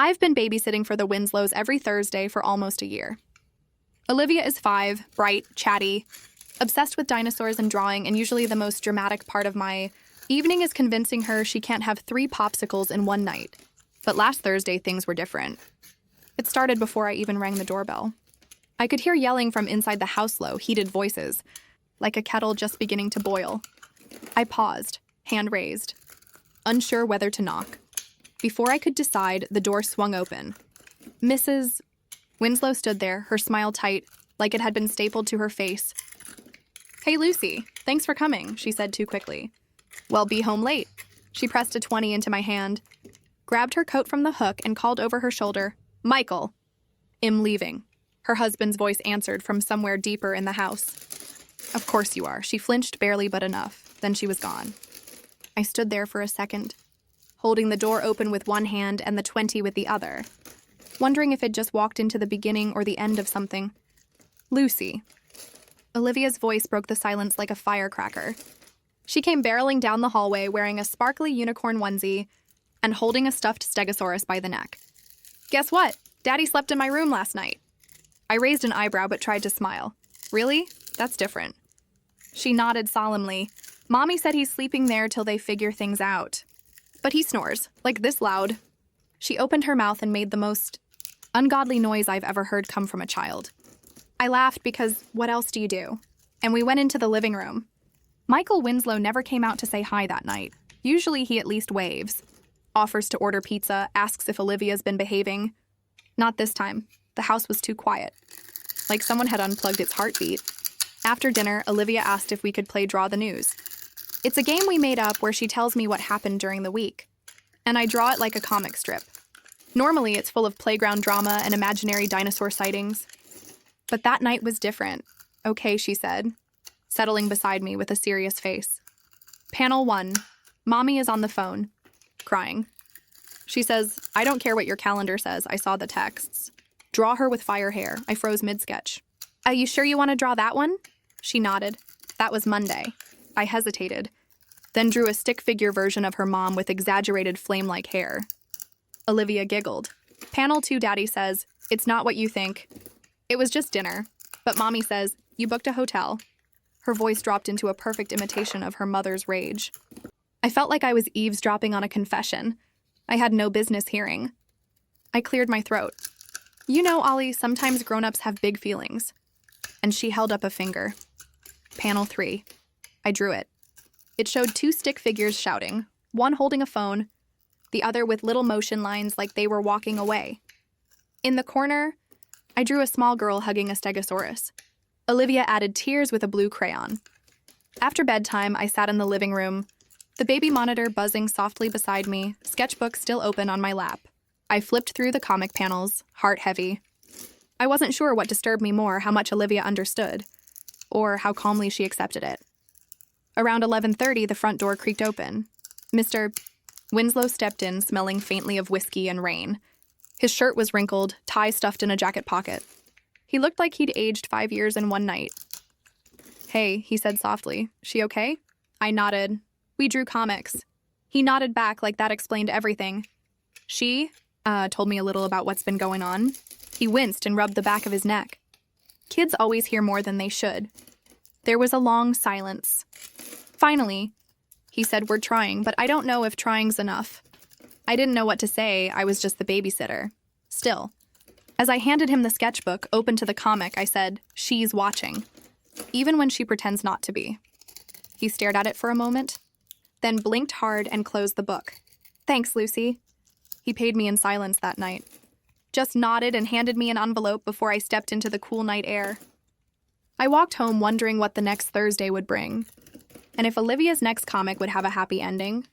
I've been babysitting for the Winslows every Thursday for almost a year. Olivia is 5, bright, chatty, obsessed with dinosaurs and drawing, and usually the most dramatic part of my evening is convincing her she can't have 3 popsicles in one night. But last Thursday, things were different. It started before I even rang the doorbell. I could hear yelling from inside the house, low, heated voices, like a kettle just beginning to boil. I paused, hand raised, unsure whether to knock. Before I could decide, the door swung open. Mrs. Winslow stood there, her smile tight, like it had been stapled to her face. "Hey, Lucy, thanks for coming," she said too quickly. "Well, be home late." She pressed a 20 into my hand, grabbed her coat from the hook, and called over her shoulder, "Michael." "I'm leaving," her husband's voice answered from somewhere deeper in the house. "Of course you are." She flinched barely but enough. Then she was gone. I stood there for a second, holding the door open with one hand and the 20 with the other, wondering if it just walked into the beginning or the end of something. "Lucy." Olivia's voice broke the silence like a firecracker. She came barreling down the hallway wearing a sparkly unicorn onesie and holding a stuffed stegosaurus by the neck. "Guess what? Daddy slept in my room last night." I raised an eyebrow but tried to smile. "Really? That's different." She nodded solemnly. "Mommy said he's sleeping there till they figure things out. But he snores, like this loud." She opened her mouth and made the most ungodly noise I've ever heard come from a child. I laughed because what else do you do? And we went into the living room. Michael Winslow never came out to say hi that night. Usually he at least waves, offers to order pizza, asks if Olivia's been behaving. Not this time. The house was too quiet, like someone had unplugged its heartbeat. After dinner, Olivia asked if we could play Draw the News. It's a game we made up where she tells me what happened during the week, and I draw it like a comic strip. Normally, it's full of playground drama and imaginary dinosaur sightings. But that night was different. "Okay," she said, settling beside me with a serious face. "Panel 1. Mommy is on the phone, crying. She says, 'I don't care what your calendar says, I saw the texts. Draw her with fire hair.' I froze mid-sketch. 'Are you sure you want to draw that one?' She nodded. That was Monday. I hesitated, then drew a stick figure version of her mom with exaggerated flame-like hair. Olivia giggled. Panel 2, Daddy says, 'It's not what you think. It was just dinner. But Mommy says, you booked a hotel.'" Her voice dropped into a perfect imitation of her mother's rage. I felt like I was eavesdropping on a confession I had no business hearing. I cleared my throat. "You know, Ollie, sometimes grown-ups have big feelings." And she held up a finger. Panel 3. I drew it. It showed 2 stick figures shouting, one holding a phone, the other with little motion lines like they were walking away. In the corner, I drew a small girl hugging a stegosaurus. Olivia added tears with a blue crayon. After bedtime, I sat in the living room, the baby monitor buzzing softly beside me, sketchbook still open on my lap. I flipped through the comic panels, heart heavy. I wasn't sure what disturbed me more, how much Olivia understood, or how calmly she accepted it. Around 11:30, the front door creaked open. Mr. Winslow stepped in, smelling faintly of whiskey and rain. His shirt was wrinkled, tie stuffed in a jacket pocket. He looked like he'd aged 5 years in one night. "Hey," he said softly. "She okay?" I nodded. "We drew comics." He nodded back like that explained everything. "She told me a little about what's been going on." He winced and rubbed the back of his neck. Kids always hear more than they should. There was a long silence. Finally, he said, "We're trying, but I don't know if trying's enough." I didn't know what to say. I was just the babysitter. Still, as I handed him the sketchbook, open to the comic, I said, "She's watching, even when she pretends not to be." He stared at it for a moment, then blinked hard and closed the book. "Thanks, Lucy." He paid me in silence that night, just nodded and handed me an envelope before I stepped into the cool night air. I walked home wondering what the next Thursday would bring, and if Olivia's next comic would have a happy ending.